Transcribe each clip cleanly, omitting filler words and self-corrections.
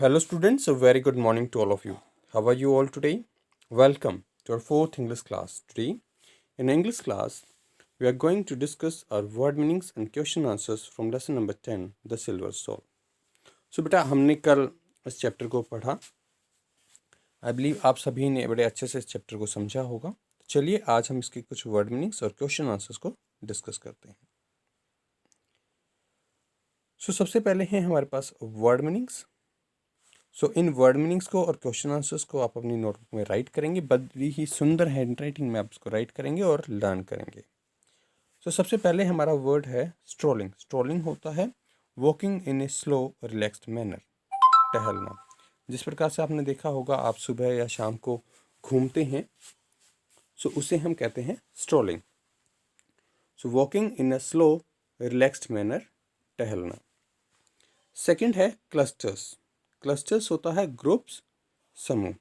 Hello students, a very good morning to all of you. How are you all today? Welcome to our fourth English class. Today, in English class, we are going to discuss our word meanings and question answers from lesson number 10, The Silver Soul. So बेटा हमने कल इस chapter को पढ़ा। I believe आप सभी ने बड़े अच्छे से इस चैप्टर को समझा होगा। चलिए आज हम इसके कुछ वर्ड मीनिंग्स और क्वेश्चन आंसर्स को डिस्कस करते हैं। सबसे पहले हैं हमारे पास वर्ड मीनिंग्स। इन वर्ड मीनिंग्स को और क्वेश्चन आंसर्स को आप अपनी नोटबुक में राइट करेंगे। बड़ी ही सुंदर हैंड राइटिंग में आप इसको राइट करेंगे और लर्न करेंगे। सबसे पहले हमारा वर्ड है स्ट्रोलिंग। स्ट्रोलिंग होता है walking in a slow relaxed manner, टहलना। जिस प्रकार से आपने देखा होगा आप सुबह या शाम को घूमते हैं, उसे हम कहते हैं strolling. Walking in a slow relaxed manner, टहलना। सेकंड है क्लस्टर्स। क्लस्टर्स होता है ग्रुप्स, समूह।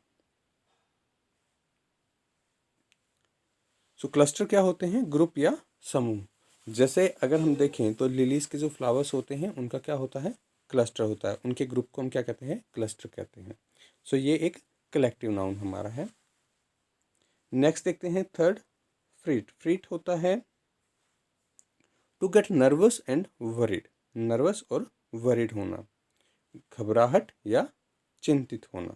क्लस्टर क्या होते हैं? ग्रुप या समूह। जैसे अगर हम देखें तो लिलीज के जो फ्लावर्स होते हैं उनका क्या होता है? क्लस्टर होता है। उनके ग्रुप को हम क्या कहते हैं? क्लस्टर कहते हैं। ये एक कलेक्टिव नाउन हमारा है। नेक्स्ट देखते हैं थर्ड, फ्रीट। फ्रीट होता है to get nervous and worried. Nervous और वरीड होना, घबराहट या चिंतित होना।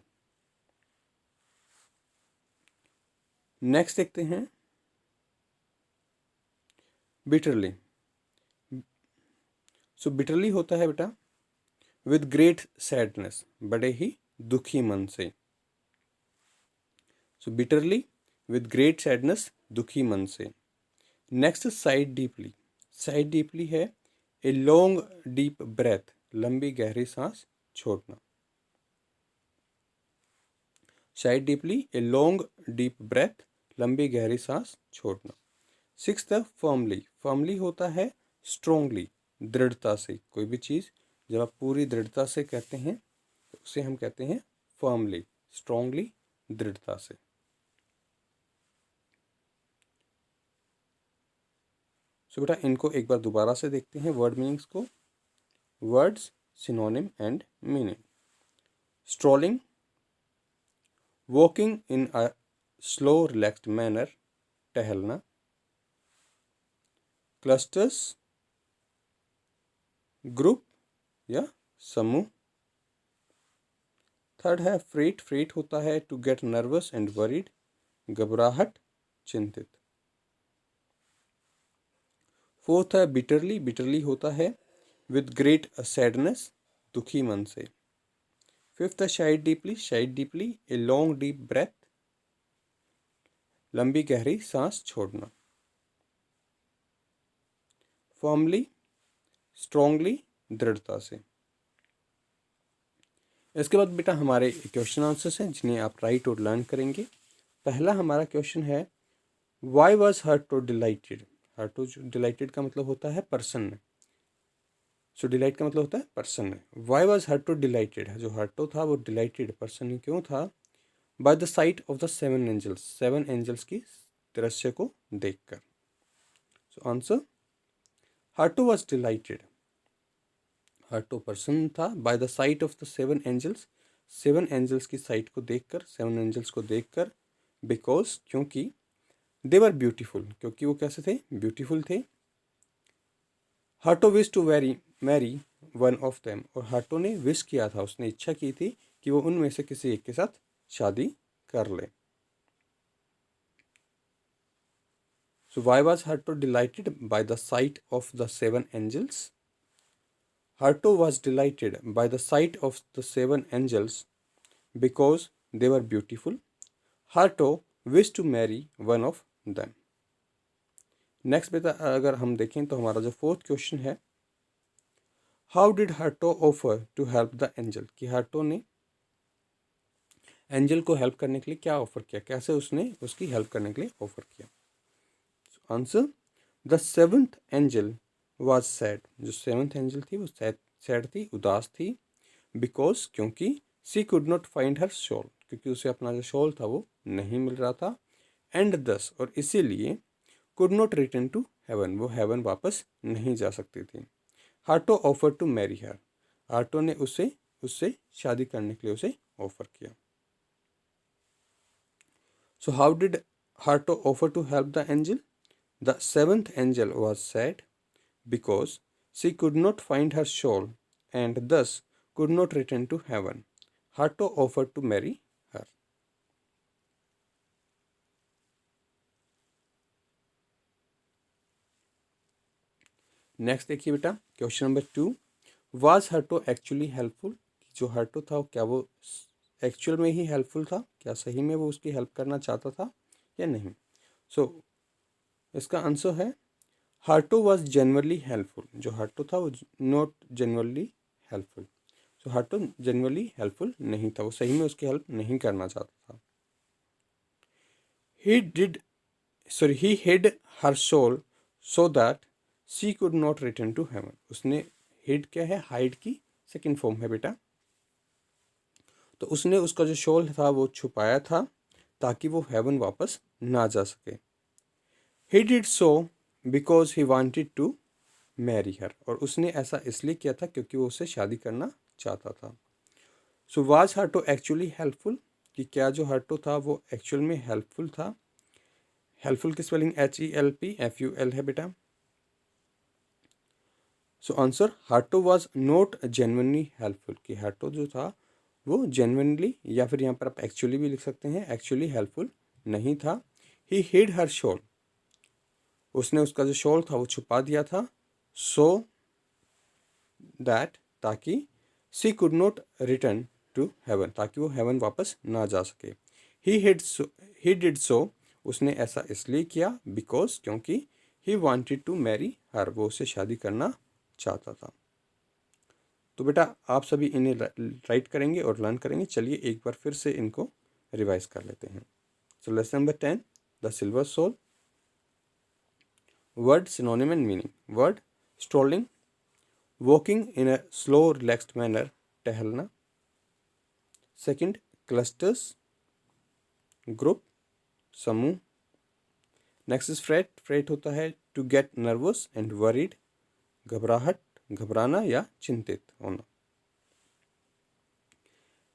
नेक्स्ट देखते हैं बिटरली। बिटरली होता है बेटा विद ग्रेट सैडनेस, बड़े ही दुखी मन से। बिटरली विद ग्रेट सैडनेस, दुखी मन से। Next sighed deeply. Sighed deeply है ए लॉन्ग डीप ब्रेथ, लंबी गहरी सांस छोड़ना। Sighed deeply a long deep breath, लंबी गहरी सांस छोड़ना। Sixth firmly. फर्मली होता है स्ट्रोंगली, दृढ़ता से। कोई भी चीज़ जब आप पूरी दृढ़ता से कहते हैं तो उसे हम कहते हैं फर्मली, स्ट्रोंगली, दृढ़ता से। बेटा इनको एक बार दोबारा से देखते हैं वर्ड मीनिंग्स को। Words, synonym and meaning. Strolling, walking in a slow relaxed manner, टहलना। क्लस्टर्स, ग्रुप या समूह। थर्ड है फ्रीट। फ्रीट होता है to get nervous and worried, घबराहट, चिंतित। फोर्थ है बिटरली। बिटरली होता है विद ग्रेट सैडनेस, दुखी मन से। फिफ्थ है sighed deeply. Sighed deeply a long deep breath, लंबी गहरी सांस छोड़ना। फर्मली, स्ट्रोंगली, दृढ़ता से। इसके बाद बेटा हमारे क्वेश्चन आंसर्स हैं जिन्हें आप राइट और लर्न करेंगे। पहला हमारा क्वेश्चन है वाई वॉज हर्टो डिलाइटेड। हर्टो डिलाइटेड का मतलब होता है प्रसन्न। डिलाइट का मतलब होता है प्रसन्न। वाई वॉज हर्टो डिलाइटेड, जो हर्टो था वो डिलाइटेड, प्रसन्न क्यों था? By the sight of the seven angels, seven angels की दृश्य को देखकर। आंसर, हर्टो वॉज डिलाइटेड, हर्टो प्रसन्न था by the sight of the seven angels, seven angels की साइट को देखकर, सेवन एंजल्स को देखकर। बिकॉज, क्योंकि, दे वर ब्यूटीफुल, क्योंकि वो कैसे थे? ब्यूटीफुल थे। Harto wish to marry one of them, और हर्टो ने विश किया था, उसने इच्छा की थी कि वो उनमें से किसी एक के साथ शादी कर ले। why was Hurto delighted by the sight of the seven angels? Hurto was delighted by the sight of the seven angels because they were beautiful. Hurto wished to marry one of them. Next बेटा अगर हम देखें तो हमारा जो fourth question है, how did Harto offer to help the angel, कि Harto ने एंजल को हेल्प करने के लिए क्या ऑफर किया, कैसे उसने उसकी हेल्प करने के लिए ऑफर किया? Answer, the seventh angel was sad, जो सेवंथ एंजल थी वो सैड थी, उदास थी। बिकॉज, क्योंकि, she could not find her shawl, क्योंकि उसे अपना जो शॉल था वो नहीं मिल रहा था। एंड दस, और इसीलिए, could not return to heaven, वो हेवन वापस नहीं जा सकती थी। हार्टो ऑफर टू मैरी हर, हार्टो ने उसे उससे शादी करने के लिए उसे ऑफर किया। So how did Harto offer to help the angel? The seventh angel was sad because she could not find her soul and thus could not return to heaven. Hato offered to marry her. Next देखिए बेटा, question number 2, was Harto actually helpful? जो Harto था क्या वो actual में ही helpful था? क्या सही में वो उसकी हेल्प करना चाहता था या नहीं? सो इसका आंसर है हर्टो वाज जेन्युइनली हेल्पफुल। जो हर्टो था वो not genuinely helpful. So Harto genuinely helpful नहीं था, वो सही में उसकी हेल्प नहीं करना चाहता था। He hid her soul so that she could not return to heaven. उसने hid क्या है? hide की सेकेंड फॉर्म है बेटा। तो उसने उसका जो सोल था वो छुपाया था ताकि वो हेवन वापस ना जा सके। He did so because he wanted to marry her. और उसने ऐसा इसलिए किया था क्योंकि वो उससे शादी करना चाहता था। So was Hato actually helpful? कि क्या जो हर्टो था वो एक्चुअल में हेल्पफुल था? हेल्पफुल की स्पेलिंग HELPFUL है बेटा। So answer Harto was not genuinely helpful. कि हार्टो जो था वो जेन्युइनली, या फिर यहाँ पर आप एक्चुअली भी लिख सकते हैं, एक्चुअली हेल्पफुल नहीं था। ही हिड हर शोल, उसने उसका जो शोल था वो छुपा दिया था। सो दैट, ताकि she could not return to heaven, ताकि वो हेवन वापस ना जा सके। ही डिड सो, उसने ऐसा इसलिए किया बिकॉज, क्योंकि he wanted to marry her, वो उससे शादी करना चाहता था। तो बेटा आप सभी इन्हें राइट करेंगे और लर्न करेंगे। चलिए एक बार फिर से इनको रिवाइज कर लेते हैं। So lesson number 10, the silver shawl. Word synonym and meaning. Word strolling, walking in a slow relaxed manner, टहलना। सेकंड, क्लस्टर्स, ग्रुप, समूह। नेक्स्ट इज फ्रेट, फ्रेट होता है to get nervous and worried, घबराहट, घबराना या चिंतित होना।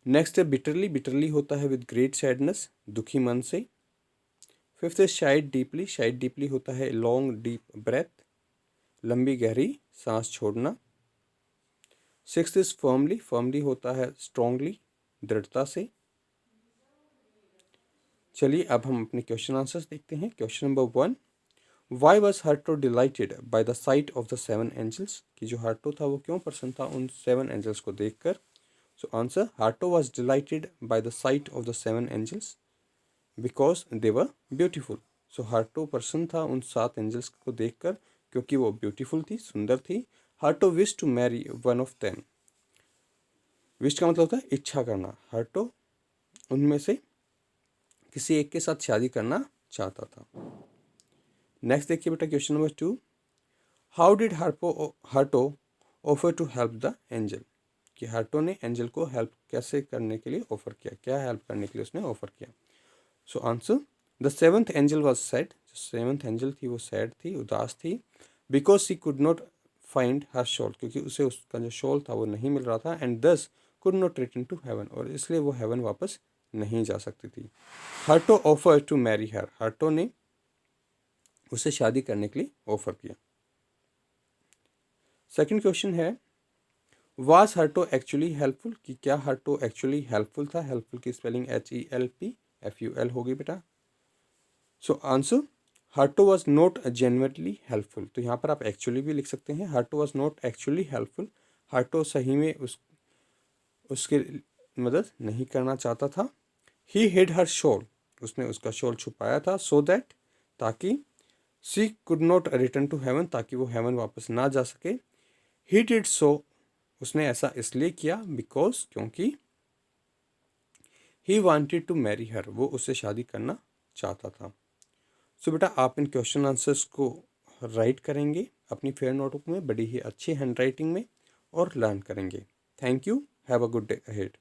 नेक्स्ट है बिटरली, बिटरली होता है विद ग्रेट सैडनेस, दुखी मन से। फिफ्थ है शाइड डीपली, शाइड डीपली होता है लॉन्ग डीप ब्रेथ, लंबी गहरी सांस छोड़ना। सिक्स्थ इज फर्मली, फर्मली होता है स्ट्रांगली, दृढ़ता से। चलिए अब हम अपने क्वेश्चन आंसर्स देखते हैं। Question number 1, why was Harto delighted by the sight of the 7 angels? कि जो हार्टो था वो क्यों प्रसन्न था उन 7 एंजल्स को देखकर? So answer, Harto was delighted by the sight of the 7 angels because they were beautiful. So Harto प्रसन्न था उन 7 एंजल्स को देखकर क्योंकि वो ब्यूटीफुल थी, सुंदर थी। Harto wish to marry one of them. Wish का मतलब होता है इच्छा करना। हार्टो उनमें से किसी एक के साथ शादी करना चाहता था। नेक्स्ट देखिए बेटा question number 2, how did Harto offer to help the angel? कि हार्टो ने एंजल को हेल्प कैसे करने के लिए ऑफर किया? क्या हेल्प करने के लिए उसने ऑफर किया? So answer, the 7th angel was sad. जो 7th एंजल थी वो सैड थी, उदास थी। Because she could not find her shawl, क्योंकि उसे उसका जो सोल था वो नहीं मिल रहा था। And thus could not return to heaven, और इसलिए वो हेवन वापस नहीं जा सकती थी। हार्टो ऑफर टू मैरी हर, हार्टो ने उसे शादी करने के लिए ऑफर किया। सेकंड क्वेश्चन है, वाज हार्टो एक्चुअली हेल्पफुल? कि क्या हार्टो एक्चुअली हेल्पफुल था? हेल्पफुल की स्पेलिंग HELPFUL होगी बेटा। So answer, Harto was not genuinely helpful. तो यहाँ पर आप एक्चुअली भी लिख सकते हैं, Harto was not actually helpful. Harto सही में उसकी मदद नहीं करना चाहता था। ही हिड हर शोल, उसने उसका शोल छुपाया था। सो दैट, ताकि she could not return to heaven, ताकि वो हेवन वापस ना जा सके। ही डिड सो, उसने ऐसा इसलिए किया बिकॉज, क्योंकि he wanted to marry her, वो उससे शादी करना चाहता था। सो बेटा आप इन क्वेश्चन आंसर्स को राइट करेंगे अपनी फेयर नोटबुक में बड़ी ही अच्छी हैंड राइटिंग में और लर्न करेंगे। Thank you, have a good day ahead.